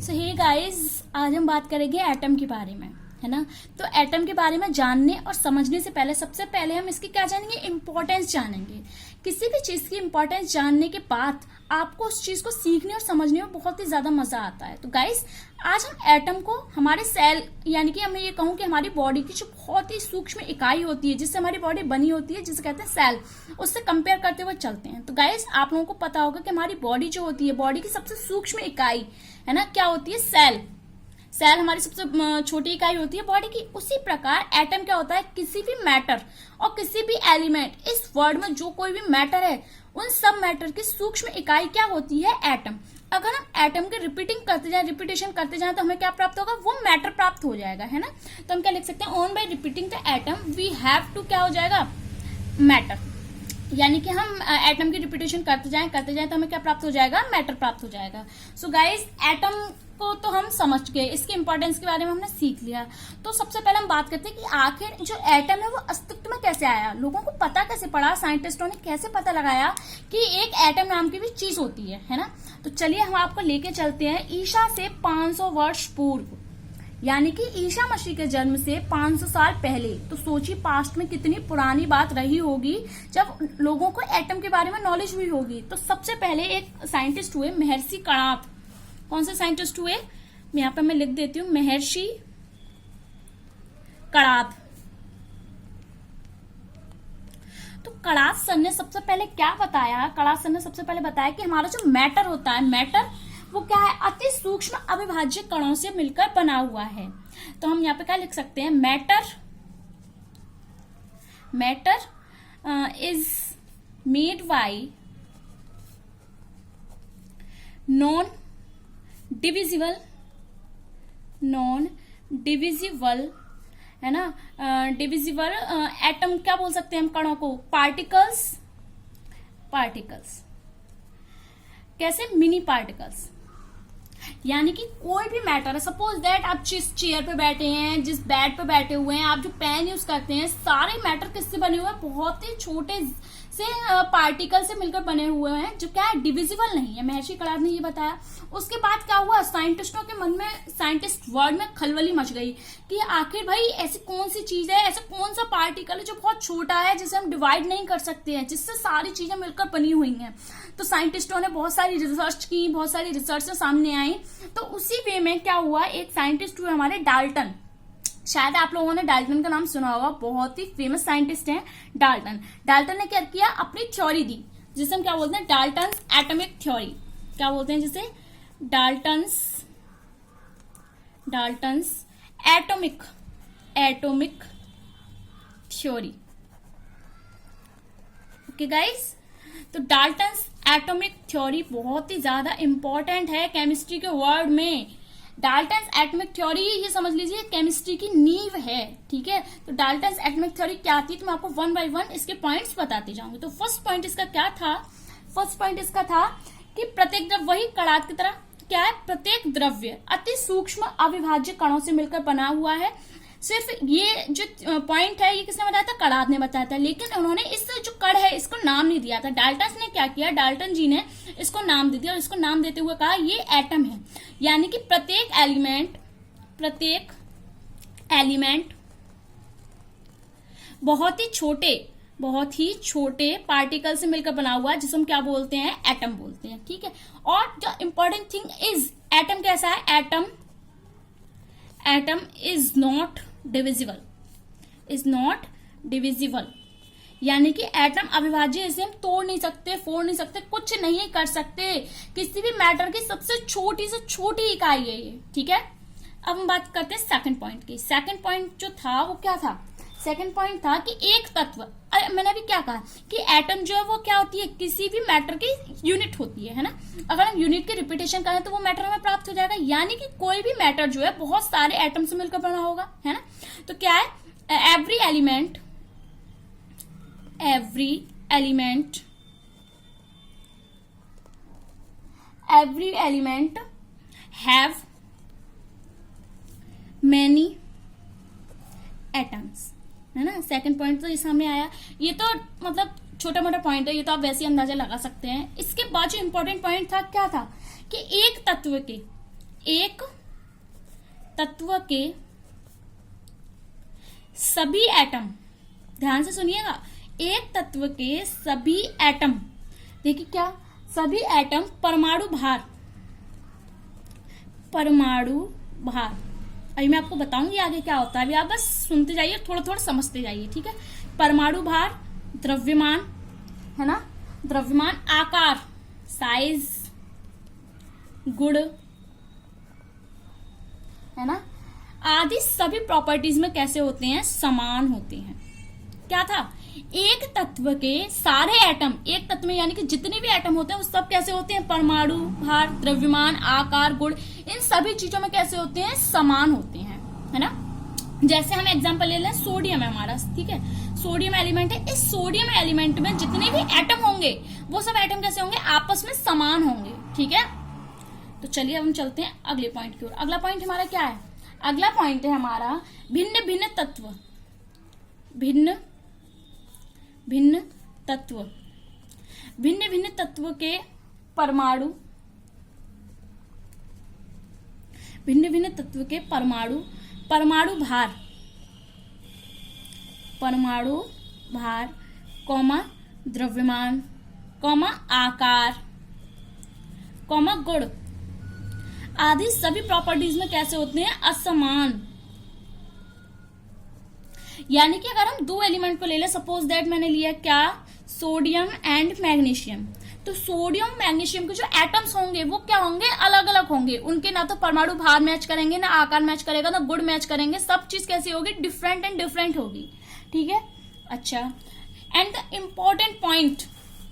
सो hey guys, आज हम बात करेंगे एटम के बारे में, है ना। तो एटम के बारे में जानने और समझने से पहले सबसे पहले हम इसकी क्या जानेंगे, इंपॉर्टेंस जानेंगे। किसी भी चीज की इंपॉर्टेंस जानने के बाद आपको उस चीज को सीखने और समझने में बहुत ही ज्यादा मजा आता है। तो गाइस, आज हम एटम को हमारे सेल, यानी कि मैं ये कहूँ कि हमारी बॉडी की जो बहुत ही सूक्ष्म इकाई होती है जिससे हमारी बॉडी बनी होती है, जिसे कहते हैं सेल, उससे कंपेयर करते हुए चलते हैं। तो गाइस, आप लोगों को पता होगा कि हमारी बॉडी जो होती है, बॉडी की सबसे सूक्ष्म इकाई है ना, क्या होती है, सेल। सेल हमारी सबसे छोटी इकाई होती है बॉडी की। उसी प्रकार एटम क्या होता है, किसी भी मैटर और किसी भी एलिमेंट, इस वर्ल्ड में जो कोई भी मैटर है, उन सब मैटर की सूक्ष्म इकाई क्या होती है, एटम। अगर हम एटम के रिपीटेशन करते जाए तो हमें क्या प्राप्त होगा, वो मैटर प्राप्त हो जाएगा, है ना। तो हम क्या लिख सकते हैं, on by repeating the atom we have to क्या हो जाएगा, मैटर। यानी कि हम एटम की रिपीटेशन करते जाएं तो हमें क्या प्राप्त हो जाएगा, मैटर प्राप्त हो जाएगा। सो गाइस, एटम को तो हम समझ गए, इसके इंपॉर्टेंस के बारे में हमने सीख लिया। तो सबसे पहले हम बात करते हैं कि आखिर जो एटम है वो अस्तित्व में कैसे आया, लोगों को पता कैसे पड़ा, साइंटिस्टों ने कैसे पता लगाया कि एक एटम नाम की भी चीज होती है ना। तो चलिए हम आपको लेके चलते हैं ईसा से 500 वर्ष पूर्व, यानी कि ईसा मसीह के जन्म से 500 साल पहले। तो सोचिए पास्ट में कितनी पुरानी बात रही होगी जब लोगों को एटम के बारे में नॉलेज हुई होगी। तो सबसे पहले एक साइंटिस्ट हुए महर्षि कणाद। कौन से साइंटिस्ट हुए, यहाँ पे मैं लिख देती हूँ, महर्षि कणाद। तो कणाद सर ने सबसे पहले क्या बताया, कणाद सर ने सबसे पहले बताया कि हमारा जो मैटर होता है, मैटर वो क्या है, अति सूक्ष्म अविभाज्य कणों से मिलकर बना हुआ है। तो हम यहाँ पे क्या लिख सकते हैं, matter is made by non divisible है ना, डिविजिबल एटम क्या बोल सकते हैं हम कणों को, पार्टिकल्स कैसे, मिनी पार्टिकल्स। यानी कि कोई भी मैटर है, सपोज दैट आप जिस चेयर पे बैठे हैं, जिस बेड पे बैठे हुए हैं, आप जो पेन यूज करते हैं, सारे मैटर किससे बने हुए हैं, बहुत ही छोटे से पार्टिकल से मिलकर बने हुए हैं, जो क्या है, डिविजिबल नहीं है। महर्षि कणाद ने ये बताया। उसके बाद क्या हुआ, साइंटिस्टों के मन में, साइंटिस्ट वर्ल्ड में खलबली मच गई कि आखिर भाई ऐसी कौन सी चीज है, ऐसा कौन सा पार्टिकल है जो बहुत छोटा है, जिसे हम डिवाइड नहीं कर सकते हैं, जिससे सारी चीजें मिलकर बनी हुई हैं। तो साइंटिस्टों ने बहुत सारी रिसर्च की, बहुत सारी रिसर्च सामने आई। तो उसी वे में क्या हुआ, एक साइंटिस्ट हुए हमारे डाल्टन। शायद आप लोगों ने डाल्टन का नाम सुना होगा, बहुत ही फेमस साइंटिस्ट हैं डाल्टन ने क्या किया, अपनी थ्योरी दी, जिसे हम क्या बोलते हैं, डाल्टन्स एटॉमिक थ्योरी। क्या बोलते हैं जिसे, Dalton's atomic theory. Okay guys, तो डाल्टन्स एटॉमिक थ्योरी बहुत ही ज्यादा इंपॉर्टेंट है केमिस्ट्री के वर्ल्ड में। डाल्टन्स एटॉमिक थ्योरी, ये समझ लीजिए, केमिस्ट्री की नींव है, ठीक है। तो डाल्टन्स एटॉमिक थ्योरी क्या आती है, तो मैं आपको वन बाय वन इसके पॉइंट्स बताती जाऊंगी। तो फर्स्ट पॉइंट इसका क्या था, फर्स्ट पॉइंट इसका था कि प्रत्येक द्रव्य, वही कणाद की तरह क्या है, प्रत्येक द्रव्य अति सूक्ष्म अविभाज्य कणों से मिलकर बना हुआ है। सिर्फ ये जो पॉइंट है, ये किसने बताया था, कणाद ने बताया था। लेकिन उन्होंने इस जो कण है इसको नाम नहीं दिया था। डाल्टन ने क्या किया, डाल्टन जी ने इसको नाम दे दिया, और इसको नाम देते हुए कहा ये एटम है। यानी कि प्रत्येक एलिमेंट बहुत ही छोटे पार्टिकल से मिलकर बना हुआ है, जिसे हम क्या बोलते हैं, एटम बोलते हैं, ठीक है। और जो इंपॉर्टेंट थिंग इज, एटम कैसा है, एटम इज नॉट डिविजिबल। यानी कि एटम अविभाज्य, इसे हम तोड़ नहीं सकते, फोड़ नहीं सकते, कुछ नहीं कर सकते। किसी भी मैटर की सबसे छोटी से छोटी इकाई है ये, ठीक है। अब हम बात करते हैं सेकंड पॉइंट की। सेकंड पॉइंट जो था वो क्या था, सेकंड पॉइंट था कि एक तत्व, मैंने अभी क्या कहा कि एटम जो है वो क्या होती है, किसी भी मैटर की यूनिट होती है ना। अगर हम यूनिट की रिपीटेशन करें तो वो मैटर हमें प्राप्त हो जाएगा। यानी कि कोई भी मैटर जो है बहुत सारे एटम से मिलकर बना होगा, है ना। तो क्या है, every element have many atoms, है ना। सेकंड पॉइंट तो ये सामने आया। ये तो मतलब छोटा मोटा पॉइंट है, ये तो आप वैसे ही अंदाजा लगा सकते हैं। इसके बाद जो इंपॉर्टेंट पॉइंट था क्या था कि एक एक तत्व के सभी एटम, ध्यान से सुनिएगा, एक तत्व के सभी एटम, देखिए क्या, सभी एटम परमाणु भार, परमाणु भार, अभी मैं आपको बताऊंगी आगे क्या होता है, अभी आप बस सुनते जाइए, थोड़ा थोड़ा समझते जाइए, ठीक है। परमाणु भार, द्रव्यमान, है ना, द्रव्यमान, आकार, साइज, गुण, है ना, आदि सभी प्रॉपर्टीज में कैसे होते हैं, समान होते हैं। क्या था, एक तत्व के सारे एटम, एक तत्व में यानी कि जितने भी एटम होते हैं वो सब कैसे होते हैं, परमाणु भार, द्रव्यमान, आकार, गुण, इन सभी चीजों में कैसे होते हैं, समान होते हैं, है ना। जैसे हम एग्जांपल ले लें, सोडियम है हमारा, ठीक है, सोडियम एलिमेंट है, इस सोडियम एलिमेंट में जितने भी एटम होंगे वो सब एटम कैसे होंगे, आपस में समान होंगे, ठीक है। तो चलिए अब हम चलते हैं अगले पॉइंट की ओर। अगला पॉइंट हमारा क्या है, अगला पॉइंट है हमारा भिन्न भिन्न तत्व, भिन्न भिन्न तत्व, भिन्न भिन्न तत्व के परमाणु, भिन्न भिन्न तत्व के परमाणु, परमाणु भार, परमाणु भार, कौमा द्रव्यमान, कौमा आकार, कौमा गुण आदि सभी प्रॉपर्टीज में कैसे होते हैं, असमान। यानी कि अगर हम दो एलिमेंट को ले लें, सपोज दैट मैंने लिया क्या, सोडियम एंड मैग्नीशियम, तो सोडियम मैग्नीशियम के जो एटम्स होंगे वो क्या होंगे, अलग अलग होंगे, उनके ना तो परमाणु भार मैच करेंगे, ना आकार मैच करेगा, ना गुण मैच करेंगे, सब चीज कैसी होगी, डिफरेंट एंड डिफरेंट होगी, ठीक है। अच्छा, एंड द इम्पोर्टेंट पॉइंट,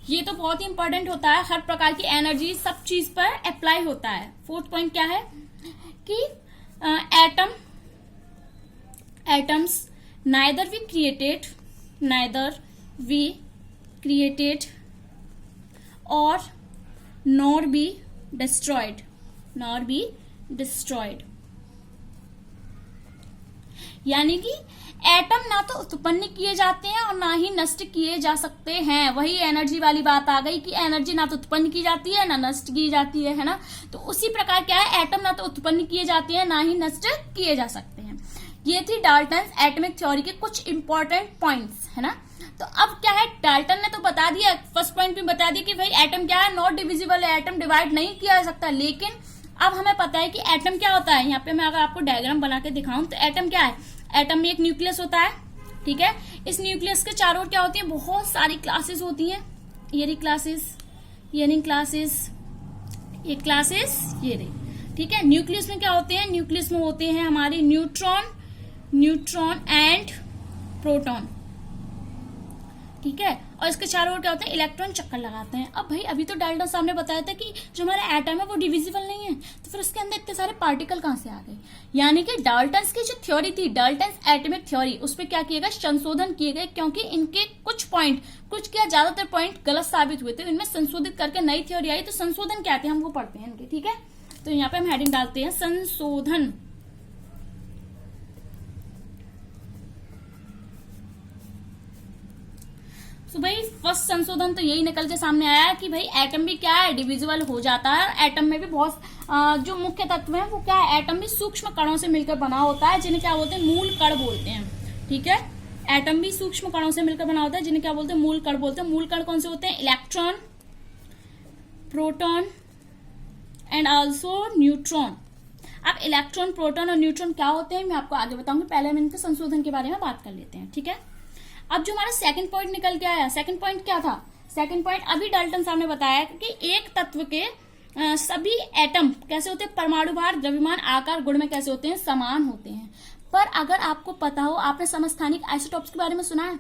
ये तो बहुत ही इंपॉर्टेंट होता है, हर प्रकार की एनर्जी सब चीज पर अप्लाई होता है। फोर्थ पॉइंट क्या है कि एटम्स नाइदर वी क्रिएटेड और नॉर बी डिस्ट्रॉयड, यानी कि एटम ना तो उत्पन्न किए जाते हैं और ना ही नष्ट किए जा सकते हैं। वही एनर्जी वाली बात आ गई कि एनर्जी ना तो उत्पन्न की जाती है ना नष्ट की जाती है ना। तो उसी प्रकार क्या है, एटम ना तो उत्पन्न किए जाते हैं ना ही नष्ट किए जा सकते हैं। ये थी डाल्टन एटॉमिक थ्योरी के कुछ इंपॉर्टेंट पॉइंट्स, है ना। तो अब क्या है, डाल्टन ने तो बता दिया, फर्स्ट पॉइंट में बता दिया कि भाई एटम क्या है, नॉट डिविजिबल है, एटम डिवाइड नहीं किया जा सकता। लेकिन अब हमें पता है कि एटम क्या होता है। यहाँ पे मैं अगर आपको डायग्राम बना के दिखाऊं तो एटम क्या है, एटम में एक न्यूक्लियस होता है, ठीक है। इस न्यूक्लियस के चारों ओर क्या होती है, बहुत सारी क्लासेस होती हैं, ये रही क्लासेस, ये नहीं क्लासेस, ये क्लासेस, ये रही, ठीक है। न्यूक्लियस में क्या होते हैं, न्यूक्लियस में होते हैं हमारे न्यूट्रॉन एंड प्रोटॉन, ठीक है। और इसके चारों ओर क्या होते हैं, इलेक्ट्रॉन चक्कर लगाते हैं। अब भाई अभी तो डाल्टन साहब ने बताया था कि जो हमारा एटम है वो डिविजिबल नहीं है, तो फिर उसके अंदर इतने सारे पार्टिकल कहां से आ गए। यानी कि डाल्टन की जो थ्योरी थी, डाल्टन एटॉमिक थ्योरी, उस पर क्या किया गया, संशोधन किए गए, क्योंकि इनके कुछ क्या ज्यादातर पॉइंट गलत साबित हुए थे। इनमें संशोधित करके नई थ्योरी आई। तो संशोधन क्या थे, हम वो पढ़ते हैं इनके, ठीक है। तो यहाँ पे हम हेडिंग डालते हैं संशोधन। तो भाई फर्स्ट संशोधन तो यही निकल के सामने आया कि भाई एटम भी क्या है, डिविजिबल हो जाता है। एटम में भी बहुत जो मुख्य तत्व है वो क्या है, एटम भी सूक्ष्म कणों से मिलकर बना होता है, जिन्हें क्या बोलते हैं, मूल कण बोलते हैं, ठीक है। एटम भी सूक्ष्म कणों से मिलकर बना होता है, जिन्हें क्या बोलते हैं, मूल कण बोलते हैं। मूल कण कौन से होते हैं, electron, proton and also neutron. अब इलेक्ट्रॉन, प्रोटॉन और न्यूट्रॉन क्या होते हैं मैं आपको आगे बताऊंगी, पहले हम इनके संशोधन के बारे में बात कर लेते हैं, ठीक है। अब जो हमारा सेकंड पॉइंट निकल के आया, सेकंड पॉइंट क्या था, सेकंड पॉइंट अभी डाल्टन साहब ने बताया कि एक तत्व के सभी एटम कैसे होते हैं, परमाणु भार, द्रव्यमान, आकार, गुण में कैसे होते हैं, समान होते हैं। पर अगर आपको पता हो, आपने समस्थानिक आइसोटॉप्स के बारे में सुना है,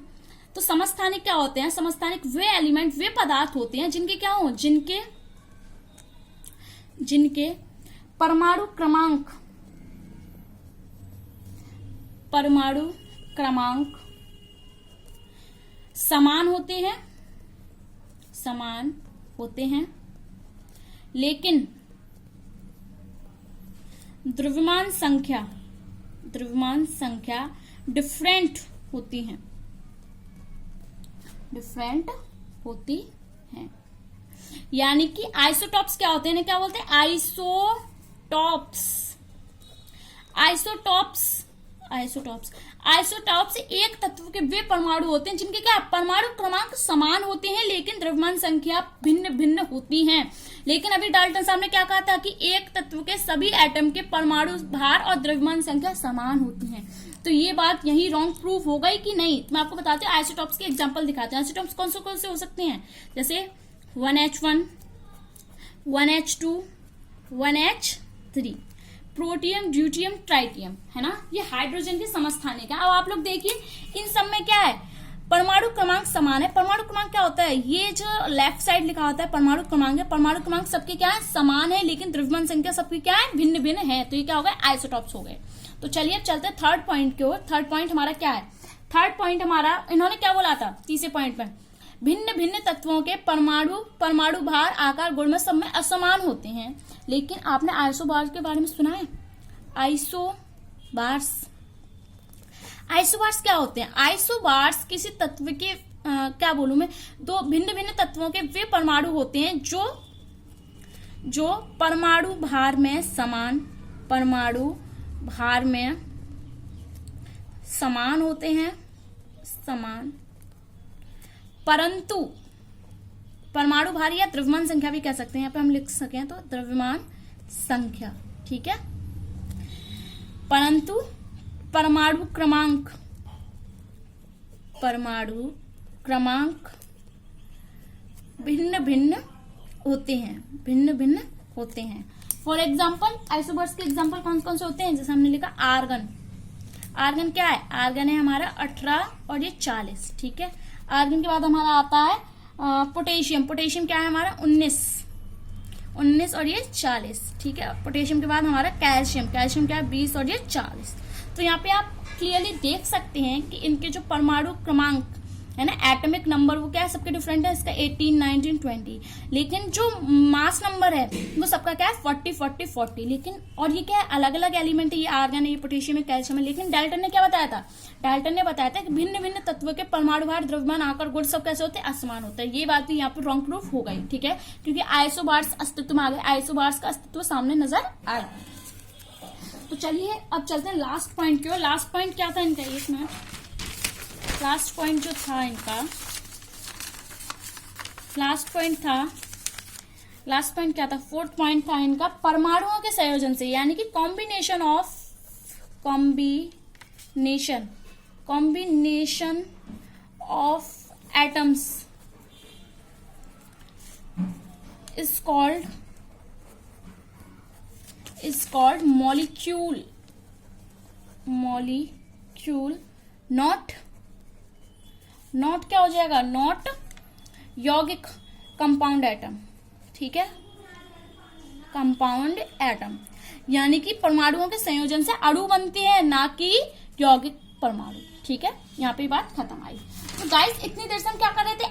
तो समस्थानिक क्या होते हैं, समस्थानिक वे एलिमेंट, वे पदार्थ होते हैं जिनके क्या हो, जिनके परमाणु क्रमांक समान होते हैं, लेकिन द्रव्यमान संख्या डिफरेंट होती हैं। यानी कि आइसोटॉप्स क्या होते हैं, क्या बोलते हैं, आइसोटॉप्स आइसोटॉप्स एक तत्व के वे परमाणु होते हैं जिनके क्या परमाणु क्रमांक समान होते हैं लेकिन द्रव्यमान संख्या भिन्न भिन्न होती हैं। लेकिन अभी डाल्टन साहब ने क्या कहा था कि एक तत्व के सभी एटम के परमाणु भार और द्रव्यमान संख्या समान होती है। तो ये बात यही रॉन्ग प्रूफ हो गई कि नहीं। तो मैं आपको बताती हूँ, आइसोटॉप्स के एग्जाम्पल दिखाते हैं। आइसोटॉप्स कौन से हो सकते हैं, जैसे 1H1, 1H2, 1H3, protium, deuterium, tritium, है ना, ये हाइड्रोजन के समस्थानिक है। अब आप लोग देखिए इन सब में क्या है, परमाणु क्रमांक समान है। परमाणु क्रमांक क्या होता है, ये जो लेफ्ट साइड लिखा होता है परमाणु क्रमांक है, परमाणु क्रमांक सबके क्या है समान है लेकिन द्रव्यमान संख्या सबकी क्या है भिन्न भिन्न है। तो ये क्या हो गए, आइसोटॉप्स हो गए। तो चलिए अब चलते हैं थर्ड पॉइंट की ओर। थर्ड पॉइंट हमारा क्या है, थर्ड पॉइंट हमारा इन्होंने क्या बोला था तीसरे पॉइंट में, भिन्न भिन्न तत्वों के परमाणु भार, आकार, गुण में सब में असमान होते हैं। लेकिन आपने आइसोबार्स के बारे में सुना है, आइसोबार्स क्या होते हैं, आइसोबार्स किसी तत्व के क्या बोलूं मैं, दो भिन्न भिन्न तत्वों के वे परमाणु होते हैं जो परमाणु भार में समान होते हैं, परंतु परमाणु भार या द्रव्यमान संख्या भी कह सकते हैं, यहाँ पे हम लिख सकें तो द्रव्यमान संख्या, ठीक है, परंतु परमाणु क्रमांक भिन्न भिन्न होते हैं। फॉर एग्जाम्पल आइसोबर्स के एग्जाम्पल कौन कौन से होते हैं, जैसे हमने लिखा आर्गन क्या है, आर्गन है हमारा 18 और ये 40, ठीक है। आर्गन के बाद हमारा आता है पोटेशियम क्या है हमारा 19 और ये 40, ठीक है। पोटेशियम के बाद हमारा कैल्शियम क्या है 20 और ये 40। तो यहाँ पे आप क्लियरली देख सकते हैं कि इनके जो परमाणु क्रमांक है ना, एटॉमिक नंबर, वो क्या है सबके डिफरेंट है, इसका 18, 19, 20, लेकिन जो मास नंबर है वो सबका क्या है 40। लेकिन और ये क्या है अलग अलग एलिमेंट है, ये आर्गन है, ये पोटेशियम है, कैल्शियम है। लेकिन डाल्टन ने क्या बताया था, डाल्टन ने बताया था कि भिन्न भिन्न तत्व के परमाणु भार, द्रव्यमान, आकार, गुण सब कैसे होते हैं असमान होता है। ये बात भी यहाँ पर रॉन्ग प्रूफ हो गई, ठीक है, क्योंकि आइसोबार्स अस्तित्व में आ गए, आइसोबार्स का अस्तित्व सामने नजर आया। तो चलिए अब चलते हैं लास्ट पॉइंट की ओर। लास्ट पॉइंट क्या था इनका, एक मिनट, लास्ट पॉइंट जो था इनका, लास्ट पॉइंट क्या था, फोर्थ पॉइंट था इनका, परमाणुओं के संयोजन से, यानी कि combination of atoms is called molecule, not क्या हो जाएगा, नॉट यौगिक, कंपाउंड एटम, ठीक है, कंपाउंड एटम, यानी कि परमाणुओं के संयोजन से अणु बनते हैं, ना कि यौगिक परमाणु, ठीक है। यहाँ पे बात खत्म आई। तो गाइस इतनी देर से हम क्या कर रहे थे,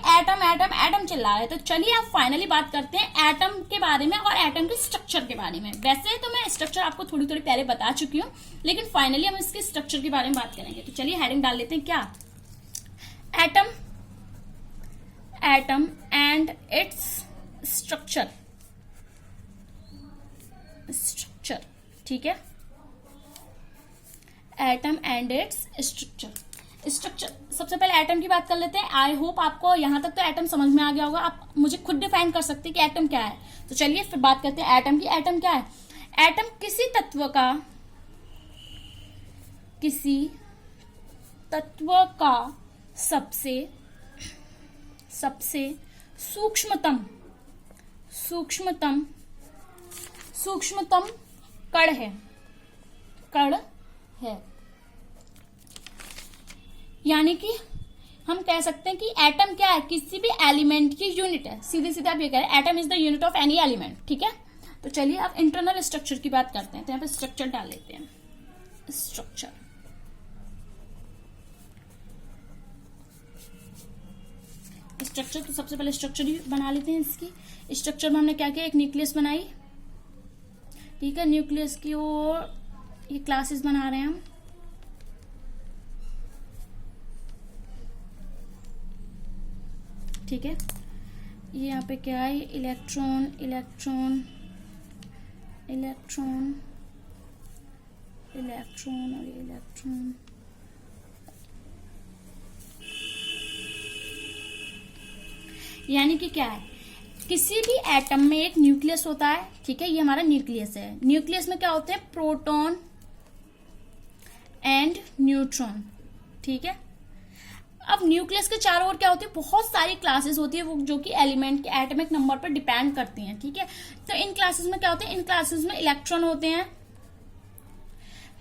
एटम चिल्ला रहे थे। तो चलिए अब फाइनली बात करते हैं एटम के बारे में और एटम के स्ट्रक्चर के बारे में। वैसे तो मैं स्ट्रक्चर आपको थोड़ी पहले बता चुकी हूँ, लेकिन फाइनली हम इसके स्ट्रक्चर के बारे में बात करेंगे। तो चलिए हेडिंग डाल लेते हैं, क्या, एटम एंड इट्स स्ट्रक्चर, ठीक है, एटम एंड इट्स स्ट्रक्चर। सबसे पहले एटम की बात कर लेते हैं। आई होप आपको यहां तक तो एटम समझ में आ गया होगा। आप मुझे खुद डिफाइन कर सकते हैं कि एटम क्या है। तो चलिए फिर बात करते हैं एटम की। एटम क्या है, एटम किसी तत्व का सबसे सूक्ष्मतम कण है, यानी कि हम कह सकते हैं कि एटम क्या है, किसी भी एलिमेंट की यूनिट है। सीधे आप ये कह रहे हैं atom is the unit of any element, ठीक है। तो चलिए अब इंटरनल स्ट्रक्चर की बात करते हैं। तो यहाँ पे स्ट्रक्चर डाल लेते हैं, स्ट्रक्चर तो सबसे पहले स्ट्रक्चर ही बना लेते हैं। इसकी स्ट्रक्चर में हमने क्या किया, एक न्यूक्लियस बनाई, ठीक है, न्यूक्लियस की ओर ये क्लासेस बना रहे हैं हम, ठीक है। ये यहाँ पे क्या है, इलेक्ट्रॉन इलेक्ट्रॉन, इलेक्ट्रॉन और इलेक्ट्रॉन, यानी कि क्या है, किसी भी एटम में एक न्यूक्लियस होता है, ठीक है, ये हमारा न्यूक्लियस है। न्यूक्लियस में क्या होते हैं, प्रोटॉन एंड न्यूट्रॉन, ठीक है। अब न्यूक्लियस के चारों ओर क्या होती है, बहुत सारी क्लासेस होती है वो जो कि एलिमेंट के एटॉमिक नंबर पर डिपेंड करती हैं, ठीक है। तो इन क्लासेस में क्या होते हैं, इन क्लासेस में इलेक्ट्रॉन होते हैं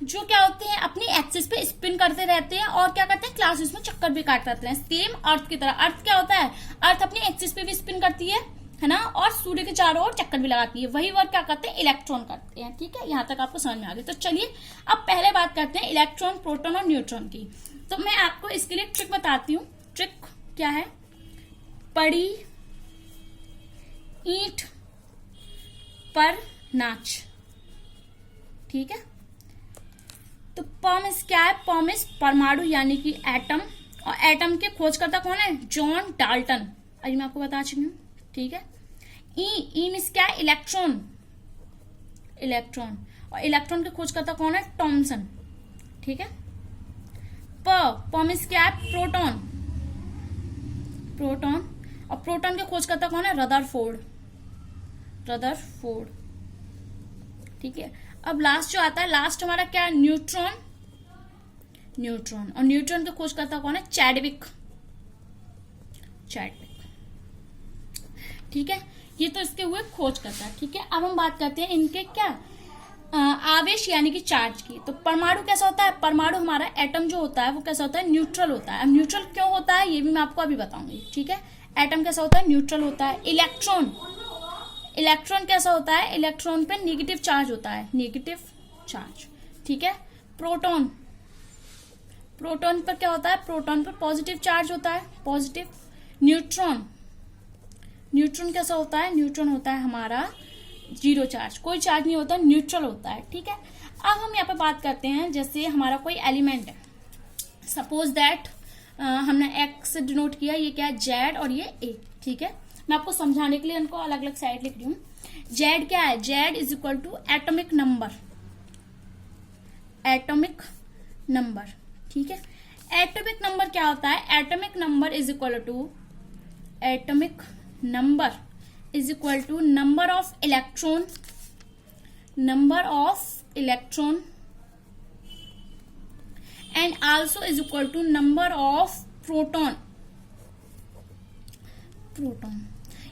जो क्या होते हैं, अपनी एक्सिस पे स्पिन करते रहते हैं और क्या करते हैं, क्लासेस में चक्कर भी काटते रहते हैं, सेम अर्थ की तरह। अर्थ क्या होता है, अर्थ अपनी एक्सिस पे भी स्पिन करती है ना, और सूर्य के चारों ओर चक्कर भी लगाती है। वही वर्क क्या करते हैं, इलेक्ट्रॉन करते हैं, ठीक है। यहाँ तक आपको समझ में आ गया। तो चलिए अब पहले बात करते हैं इलेक्ट्रॉन, प्रोटॉन और न्यूट्रॉन की। तो मैं आपको इसके लिए ट्रिक बताती हूँ। ट्रिक क्या है, पड़ी ईंट पर नाच, ठीक है। तो परमिस क्या है, परमिस परमाणु यानी कि एटम, और एटम के खोजकर्ता कौन है, जॉन डाल्टन, अभी मैं आपको बता चुकी हूँ, ठीक है। ई मीन्स क्या है, इलेक्ट्रॉन, इलेक्ट्रॉन, और इलेक्ट्रॉन के खोजकर्ता कौन है, थॉमसन, ठीक है। प मीन्स क्या है, प्रोटॉन, प्रोटॉन, और प्रोटॉन के खोजकर्ता कौन है, रदरफोर्ड, रदरफोर्ड, ठीक है। अब लास्ट जो आता है, लास्ट हमारा क्या है, न्यूट्रॉन, न्यूट्रॉन, और न्यूट्रॉन के खोजकर्ता कौन है, चैडविक, चैडविक, ठीक है। ये तो इसके हुए खोजकर्ता, ठीक है। अब हम बात करते हैं इनके क्या, आवेश यानी कि चार्ज की। तो परमाणु कैसा होता है, परमाणु हमारा एटम जो होता है वो कैसा होता है, न्यूट्रल होता है। अब न्यूट्रल क्यों होता है ये भी मैं आपको अभी बताऊंगी, ठीक है। एटम कैसा होता है, न्यूट्रल होता है। इलेक्ट्रॉन, इलेक्ट्रॉन कैसा होता है, इलेक्ट्रॉन पे नेगेटिव चार्ज होता है, नेगेटिव चार्ज, ठीक है। प्रोटॉन, प्रोटॉन पर क्या होता है, प्रोटॉन पर पॉजिटिव चार्ज होता है, पॉजिटिव। न्यूट्रॉन, न्यूट्रॉन कैसा होता है, न्यूट्रॉन होता है हमारा जीरो चार्ज, कोई चार्ज नहीं होता, न्यूट्रल होता है, ठीक है। अब हम यहाँ पे बात करते हैं, जैसे हमारा कोई एलिमेंट है, सपोज दैट हमने एक्स डिनोट किया, ये क्या है, जेड, और ये ए, ठीक है। मैं आपको समझाने के लिए इनको अलग अलग साइड लिख रही हूँ। जेड क्या है, Z is equal to atomic number, atomic number, ठीक है। एटॉमिक नंबर क्या होता है, atomic number is equal to, atomic number is equal to number of electron, number of electron, and also is equal to number of proton, proton.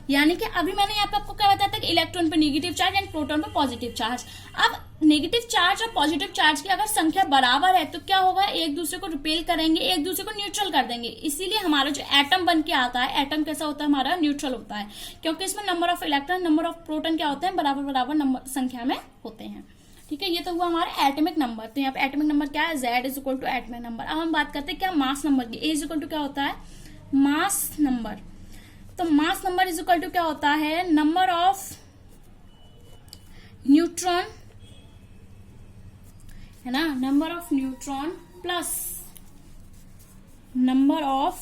यानी कि अभी मैंने यहाँ पे आपको क्या बताया था कि इलेक्ट्रॉन पे नेगेटिव चार्ज एंड प्रोटॉन पे पॉजिटिव चार्ज। अब नेगेटिव चार्ज और पॉजिटिव चार्ज की अगर संख्या बराबर है तो क्या होगा, एक दूसरे को रिपेल करेंगे, एक दूसरे को न्यूट्रल कर देंगे। इसीलिए हमारा जो एटम बन के आता है, एटम कैसा होता है हमारा, न्यूट्रल होता है, क्योंकि इसमें number of electron, number of proton क्या होते हैं, बराबर बराबर नंबर संख्या में होते हैं, ठीक है। ये तो हुआ हमारा एटॉमिक नंबर। तो यहाँ पे एटॉमिक नंबर क्या है, Z is equal to atomic number. अब हम बात करते हैं क्या, मास नंबर की। A इज इक्वल टू क्या होता है, मास नंबर। तो mass number is equal to क्या होता है, नंबर ऑफ न्यूट्रॉन, है ना, number of neutron plus number of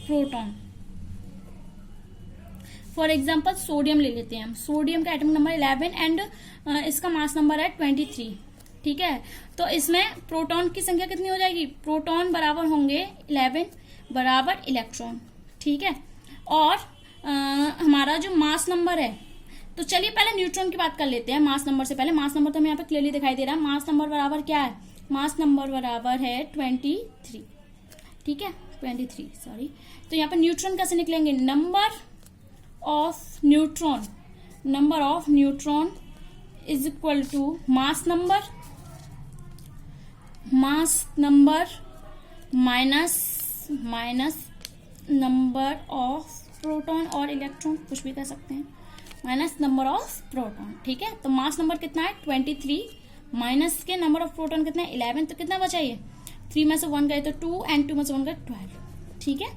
proton. For example sodium ले लेते हैं हम, सोडियम का एटॉमिक नंबर 11 एंड इसका मास नंबर है 23, ठीक है। तो इसमें प्रोटॉन की संख्या कितनी हो जाएगी, प्रोटॉन बराबर होंगे 11 बराबर इलेक्ट्रॉन, ठीक है। और हमारा जो मास नंबर है, तो चलिए पहले न्यूट्रॉन की बात कर लेते हैं मास नंबर से पहले। मास नंबर तो हमें यहाँ पे क्लियरली दिखाई दे रहा है, मास नंबर बराबर क्या है, मास नंबर बराबर है 23, ठीक है, 23, सॉरी। तो यहाँ पे न्यूट्रॉन कैसे निकलेंगे, number of neutron, number of neutron is equal to mass number, mass number minus number of proton और इलेक्ट्रॉन, कुछ भी कह सकते हैं, माइनस नंबर ऑफ प्रोटॉन, ठीक है। तो मास नंबर कितना है 23, माइनस के नंबर ऑफ प्रोटॉन कितना है 11, तो कितना बचा ये, 3 में से 1 गए तो 2 एंड 2 में से 1 गए 12, ठीक है।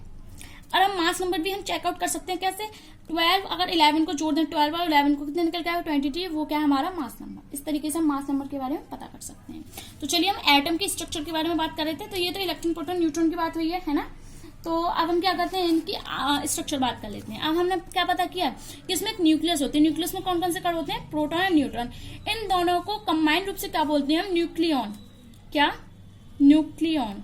और अब मास नंबर भी हम चेकआउट कर सकते हैं कैसे, 12 अगर 11 को जोड़ दें, 12 और 11 को कितने निकल के आएगा 22, वो क्या है हमारा मास नंबर। इस तरीके से हम मास नंबर के बारे में पता कर सकते हैं। तो चलिए हम एटम की स्ट्रक्चर के बारे में बात कर रहे थे। तो ये तो इलेक्ट्रॉन, प्रोटॉन, न्यूट्रॉन की बात हुई है ना। तो अब हम क्या करते हैं, इनकी स्ट्रक्चर बात कर लेते हैं। अब हमने क्या पता किया कि इसमें एक न्यूक्लियस होती है। न्यूक्लियस में कौन कौन से कण होते हैं, प्रोटॉन और न्यूट्रॉन। इन दोनों को कंबाइंड रूप से क्या बोलते हैं हम, न्यूक्लियॉन। क्या, न्यूक्लियॉन,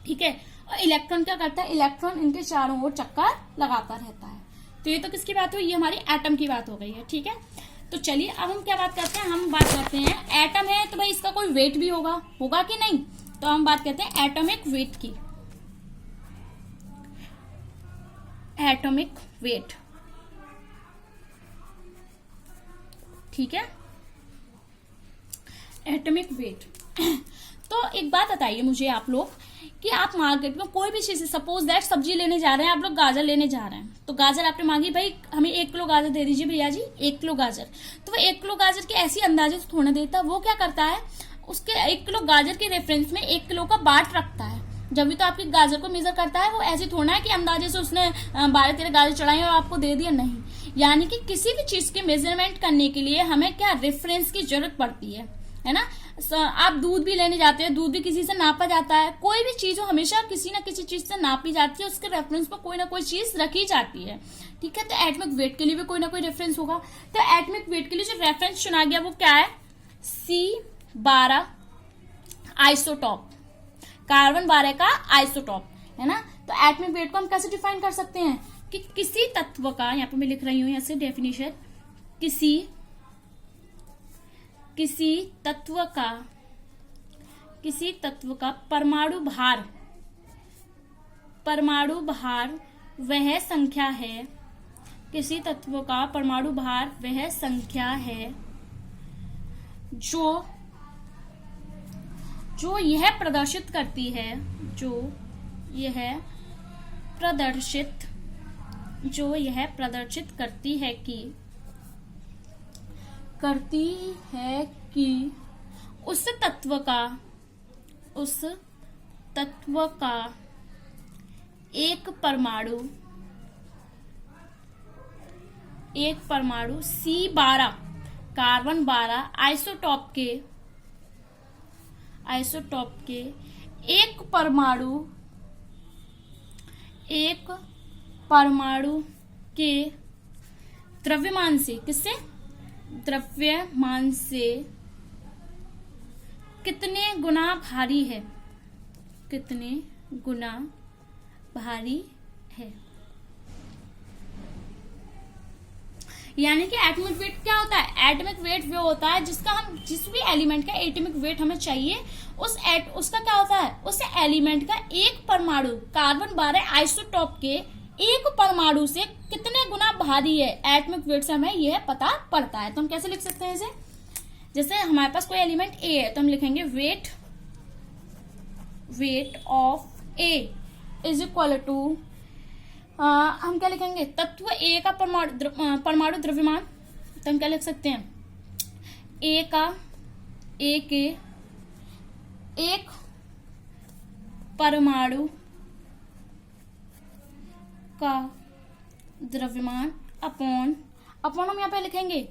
ठीक है। और इलेक्ट्रॉन क्या करता है, इलेक्ट्रॉन इनके चारों ओर चक्कर लगाता रहता है। तो ये तो किसकी बात हुई, ये हमारी एटम की बात हो गई है, ठीक है। तो चलिए अब हम क्या बात करते हैं, हम बात करते हैं एटम है तो भाई इसका कोई वेट भी होगा कि नहीं। तो हम बात करते हैं एटॉमिक वेट की। एटॉमिक वेट, ठीक है, एटॉमिक वेट। तो एक बात बताइए मुझे आप लोग कि आप मार्केट में कोई भी चीज, सपोज दैट सब्जी लेने जा रहे हैं आप लोग, गाजर लेने जा रहे हैं, तो गाजर आपने मांगी, भाई हमें 1 किलो गाजर दे दीजिए भैया जी, 1 किलो गाजर। तो वो 1 किलो गाजर के ऐसी अंदाजे से थोड़ा देता, वो क्या करता है, उसके 1 किलो गाजर के रेफरेंस में 1 किलो का बाट रखता है। जब भी तो आपकी गाजर को मेजर करता है, वो ऐसे थोड़ा है कि अंदाजे से उसने 12-13 गाजर चढ़ाई और आपको दे दिया, नहीं। यानी कि किसी भी चीज के मेजरमेंट करने के लिए हमें क्या, रेफरेंस की जरूरत पड़ती है ना। आप दूध भी लेने जाते हैं, दूध भी किसी से नापा जाता है। कोई भी चीज हो हमेशा किसी ना किसी चीज से नापी जाती है, उसके रेफरेंस पर कोई ना कोई चीज रखी जाती है, ठीक है। तो एटॉमिक वेट के लिए भी कोई ना कोई रेफरेंस होगा। तो एटॉमिक वेट के लिए जो रेफरेंस चुना गया वो क्या है, C12 आइसोटॉप, कार्बन 12 का आइसोटॉप, है ना। तो एटॉमिक वेट को हम कैसे डिफाइन कर सकते हैं कि किसी तत्व का, यहाँ पे मैं लिख रही हूं ऐसे डेफिनेशन, किसी तत्व का परमाणु भार वह संख्या है, किसी तत्व का परमाणु भार वह संख्या है जो यह प्रदर्शित करती है, करती है कि उस तत्व का एक परमाणु C12 कार्बन 12 आइसोटॉप के एक परमाणु के द्रव्यमान से कितने गुना भारी है। यानी कि एटॉमिक वेट क्या होता है, एटॉमिक वेट वो होता है जिस भी एलिमेंट का एटॉमिक वेट हमें चाहिए, उसका क्या होता है, उस एलिमेंट का एक परमाणु कार्बन 12 आइसोटॉप के एक परमाणु से कितने गुना भारी है। एटॉमिक वेट से हमें यह पता पड़ता है। तो हम कैसे लिख सकते हैं इसे, जैसे हमारे पास कोई एलिमेंट ए है तो हम लिखेंगे weight of A is equal to, हम क्या लिखेंगे, तत्व ए का परमाणु द्रव्यमान। तो हम क्या लिख सकते हैं, ए के एक परमाणु का द्रव्यमान अपॉन हम यहाँ पे लिखेंगे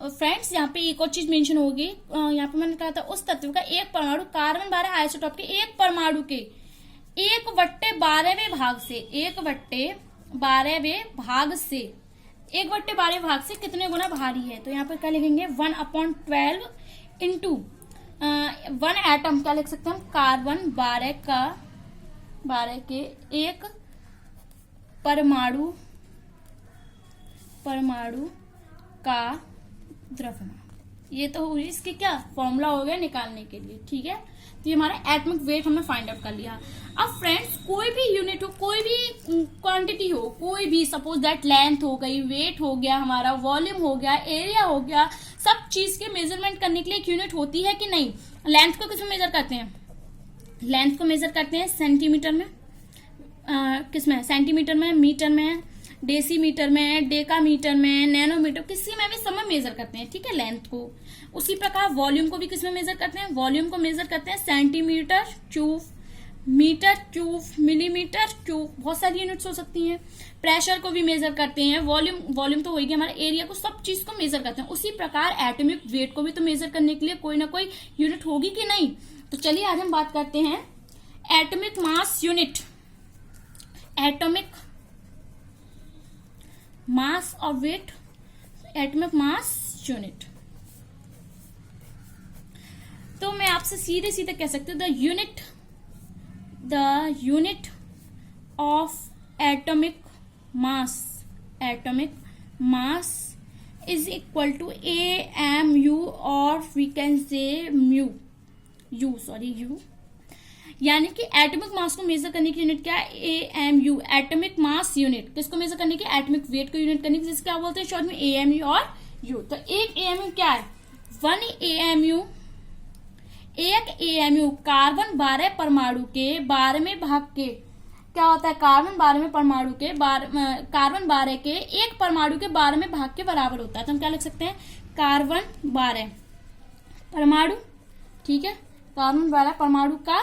फ्रेंड्स, यहाँ पे एक और चीज मेंशन होगी, यहाँ पे मैंने कहा था उस तत्व का एक परमाणु कार्बन 12 आइसोटॉप के एक परमाणु के 1/12वें भाग से कितने गुना भारी है। तो यहाँ पर क्या लिखेंगे, 1/12 इंटू 1 एटम, क्या लिख सकते हैं हम, कार्बन 12 के एक परमाणु का द्रव्यमान। ये तो हुई इसकी क्या फॉर्मूला हो गया निकालने के लिए, ठीक है। तो ये हमारा एटॉमिक वेट हमने फाइंड आउट कर लिया। अब फ्रेंड्स कोई भी यूनिट हो, कोई भी क्वांटिटी हो, कोई भी, सपोज दैट लेंथ हो गई, वेट हो गया, हमारा वॉल्यूम हो गया, एरिया हो गया, सब चीज के मेजरमेंट करने के लिए एक यूनिट होती है कि नहीं। लेंथ को किसमें मेजर करते हैं, लेंथ को मेजर करते हैं सेंटीमीटर में, किसमें, सेंटीमीटर में, मीटर में, डेसीमीटर में, डेकामीटर में, नैनोमीटर, किसी में भी सब में मेजर करते हैं, ठीक है, लेंथ को। उसी प्रकार वॉल्यूम को भी किसमें मेजर करते हैं, वॉल्यूम को मेजर करते हैं centimetre cube, metre cube, millimetre cube, बहुत सारी यूनिट्स हो सकती हैं। प्रेशर को भी मेजर करते हैं, वॉल्यूम तो होगी, हमारे एरिया को, सब चीज को मेजर करते हैं। उसी प्रकार एटॉमिक वेट को भी तो मेजर करने के लिए कोई ना कोई यूनिट होगी कि नहीं। तो चलिए आज हम बात करते हैं atomic mass unit, atomic mass और वेट, एटॉमिक मास यूनिट। तो मैं आपसे सीधे सीधे कह सकती हूँ the unit of atomic mass is equal to AMU और वी कैन से यू, यानी कि एटॉमिक मास को मेजर करने की यूनिट क्या है? AMU, atomic mass unit. किसको मेजर करने की? एटॉमिक वेट को यूनिट करने की, जिसको क्या बोलते हैं शॉर्ट में? AMU और U। तो एक AMU क्या है? 1 AMU कार्बन 12 परमाणु के 12वें भाग के, क्या होता है? कार्बन 12वें परमाणु के कार्बन 12 के एक परमाणु के 12वें भाग के बराबर होता है। तो हम क्या लिख सकते हैं? कार्बन 12 परमाणु, ठीक है, कार्बन 12 परमाणु का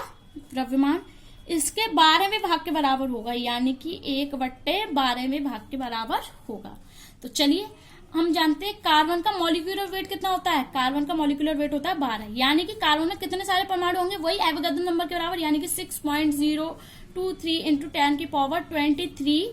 द्रव्यमान इसके 12वें भाग के बराबर होगा, यानी कि 1/12वें भाग के बराबर होगा। तो चलिए हम जानते हैं कार्बन का मॉलिक्यूलर वेट कितना होता है? कार्बन का मॉलिक्यूलर वेट होता है 12, यानी कि कार्बन में कितने सारे परमाणु होंगे? वही एवोगाड्रो नंबर के बराबर, यानी कि 6.023 इंटू 10 की पावर 23।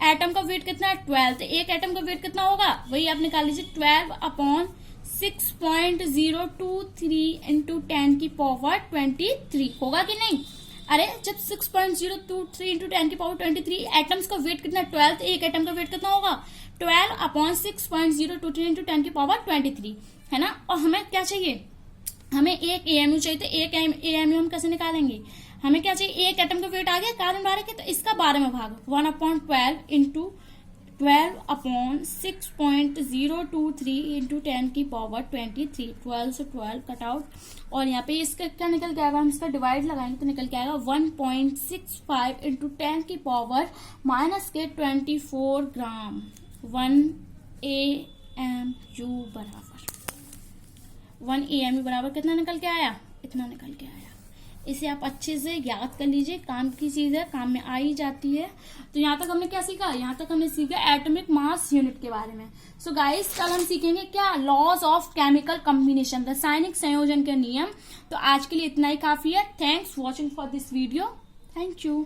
एटम का वेट कितना है? 12। तो एक एटम का वेट कितना होगा? वही आप निकाल लीजिए, 12/6.023 इंटू 10 की पावर 23। होगा कि नहीं? अरे जब 6.023 इंटू 10 की पावर 23 एटम्स का वेट कितना? 12। तो एक एटम का वेट कितना होगा? 12/6.023 इंटू 10 की पावर 23, है ना। और हमें क्या चाहिए? हमें एक AMU चाहिए। तो एक AMU हम कैसे निकालेंगे? हमें क्या चाहिए? एक एटम का वेट आ गया कार्बन 12 के, तो इसका 12 में भाग 1/12 इंटू 12/6.023 इंटू 10 की पावर 23। 12 से 12 कट आउट, और यहाँ पे इसका क्या निकल के आएगा? हम इसका डिवाइड लगाएंगे तो निकल के आएगा 1.65 इंटू 10 की पावर -24 ग्राम। 1 AMU बराबर कितना निकल के आया? इतना निकल के आया। इसे आप अच्छे से याद कर लीजिए, काम की चीज है, काम में आ ही जाती है। तो यहाँ तक हमने क्या सीखा? यहाँ तक हमने सीखा एटॉमिक मास यूनिट के बारे में। सो गाइस कल हम सीखेंगे क्या? लॉज ऑफ केमिकल कॉम्बिनेशन, रासायनिक संयोजन के नियम। तो आज के लिए इतना ही काफी है। Thanks watching for this video. Thank you.